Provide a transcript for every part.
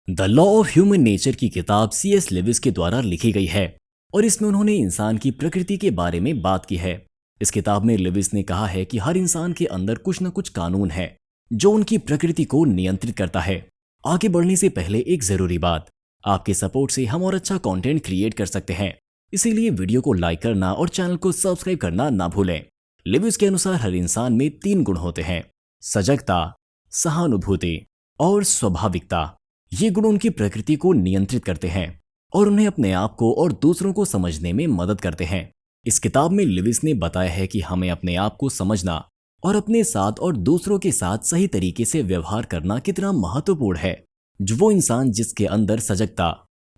The law of human nature की किताब C.S. Levi's के द्वारा लिखी गई है और इसमें उन्होंने इंसान की प्रकृति के बारे में बात की है। इस किताब में लेविस ने कहा है कि हर इंसान के अंदर कुछ न कुछ कानून है जो उनकी प्रकृति को नियंत्रित करता है। आगे बढ़ने से पहले एक जरूरी बात, आपके सपोर्ट से हम और अच्छा कंटेंट क्रिएट कर सकते हैं, इसीलिए वीडियो को लाइक करना और चैनल को सब्सक्राइब करना ना भूलें। लेविस के अनुसार हर इंसान में 3 गुण होते हैं: सजगता, सहानुभूति और स्वाभाविकता। ये गुण उनकी प्रकृति को नियंत्रित करते हैं और उन्हें अपने आप को और दूसरों को समझने में मदद करते हैं। इस किताब में लेविस ने बताया है कि हमें अपने आप को समझना और अपने साथ और दूसरों के साथ सही तरीके से व्यवहार करना कितना महत्वपूर्ण है। जो वो इंसान जिसके अंदर सजगता,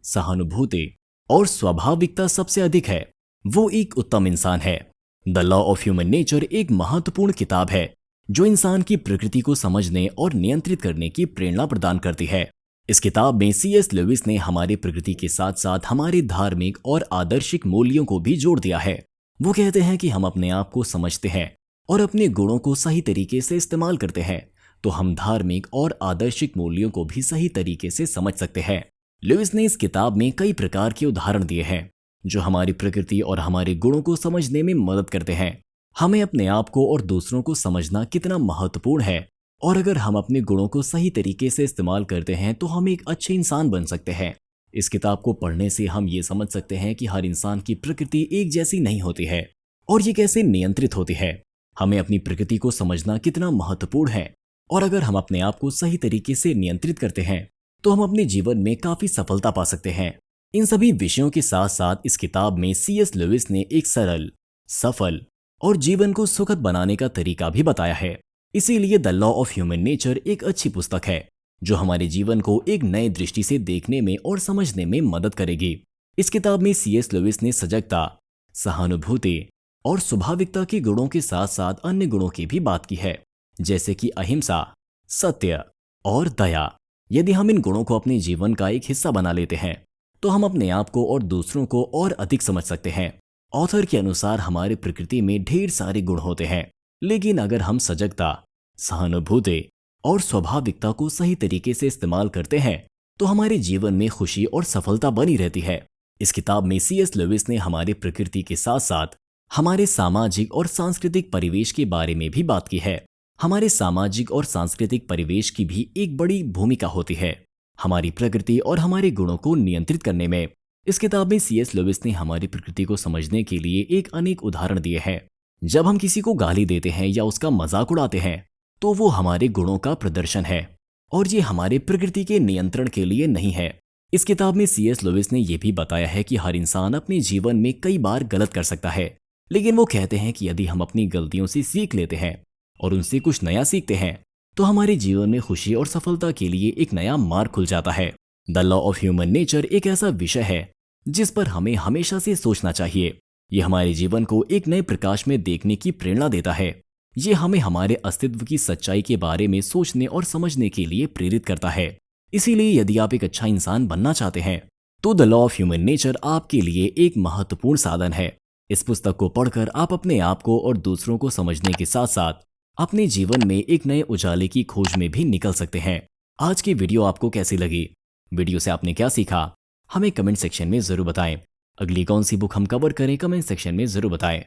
सहानुभूति और स्वाभाविकता सबसे अधिक है, वो एक उत्तम इंसान है। The law of human nature एक महत्वपूर्ण किताब है जो इंसान की प्रकृति को समझने और नियंत्रित करने की प्रेरणा प्रदान करती है। इस किताब में C.S. लेविस ने हमारी प्रकृति के साथ साथ हमारे धार्मिक और आदर्शिक मूल्यों को भी जोड़ दिया है। वो कहते हैं कि हम अपने आप को समझते हैं और अपने गुणों को सही तरीके से इस्तेमाल करते हैं तो हम धार्मिक और आदर्शिक मूल्यों को भी सही तरीके से समझ सकते हैं। लेविस ने इस किताब में कई प्रकार के उदाहरण दिए हैं जो हमारी प्रकृति और हमारे गुणों को समझने में मदद करते हैं। हमें अपने आप को और दूसरों को समझना कितना महत्वपूर्ण है और अगर हम अपने गुणों को सही तरीके से इस्तेमाल करते हैं तो हम एक अच्छे इंसान बन सकते हैं। इस किताब को पढ़ने से हम ये समझ सकते हैं कि हर इंसान की प्रकृति एक जैसी नहीं होती है और ये कैसे नियंत्रित होती है। हमें अपनी प्रकृति को समझना कितना महत्वपूर्ण है और अगर हम अपने आप को सही तरीके से नियंत्रित करते हैं तो हम अपने जीवन में काफी सफलता पा सकते हैं। इन सभी विषयों के साथ साथ इस किताब में C.S. लेविस ने एक सरल, सफल और जीवन को सुखद बनाने का तरीका भी बताया है। इसीलिए the law of human nature एक अच्छी पुस्तक है जो हमारे जीवन को एक नए दृष्टि से देखने में और समझने में मदद करेगी। इस किताब में C.S. लेविस ने सजगता, सहानुभूति और स्वाभाविकता के गुणों के साथ साथ अन्य गुणों की भी बात की है, जैसे कि अहिंसा, सत्य और दया। यदि हम इन गुणों को अपने जीवन का एक हिस्सा बना लेते हैं तो हम अपने आप को और दूसरों को और अधिक समझ सकते हैं। ऑथर के अनुसार हमारी प्रकृति में ढेर सारे गुण होते हैं, लेकिन अगर हम सजगता, सहानुभूति और स्वाभाविकता को सही तरीके से इस्तेमाल करते हैं तो हमारे जीवन में खुशी और सफलता बनी रहती है। इस किताब में C.S. लेविस ने हमारी प्रकृति के साथ साथ हमारे सामाजिक और सांस्कृतिक परिवेश के बारे में भी बात की है। हमारे सामाजिक और सांस्कृतिक परिवेश की भी एक बड़ी भूमिका होती है हमारी प्रकृति और हमारे गुणों को नियंत्रित करने में। इस किताब में C.S. लेविस ने हमारी प्रकृति को समझने के लिए एक अनेक उदाहरण दिए हैं। जब हम किसी को गाली देते हैं या उसका मजाक उड़ाते हैं तो वो हमारे गुणों का प्रदर्शन है और ये हमारे प्रकृति के नियंत्रण के लिए नहीं है। इस किताब में C.S. लेविस ने यह भी बताया है कि हर इंसान अपने जीवन में कई बार गलत कर सकता है, लेकिन वो कहते हैं कि यदि हम अपनी गलतियों से सीख लेते हैं और उनसे कुछ नया सीखते हैं तो हमारे जीवन में खुशी और सफलता के लिए एक नया मार्ग खुल जाता है। The law of human nature एक ऐसा विषय है जिस पर हमें हमेशा से सोचना चाहिए। यह हमारे जीवन को एक नए प्रकाश में देखने की प्रेरणा देता है। ये हमें हमारे अस्तित्व की सच्चाई के बारे में सोचने और समझने के लिए प्रेरित करता है। इसीलिए यदि आप एक अच्छा इंसान बनना चाहते हैं तो the law of human nature आपके लिए एक महत्वपूर्ण साधन है। इस पुस्तक को पढ़कर आप अपने आप को और दूसरों को समझने के साथ साथ अपने जीवन में एक नए उजाले की खोज में भी निकल सकते हैं। आज की वीडियो आपको कैसी लगी? वीडियो से आपने क्या सीखा? हमें कमेंट सेक्शन में जरूर बताएं। अगली कौन सी बुक हम कवर करें, कमेंट सेक्शन में जरूर बताएं।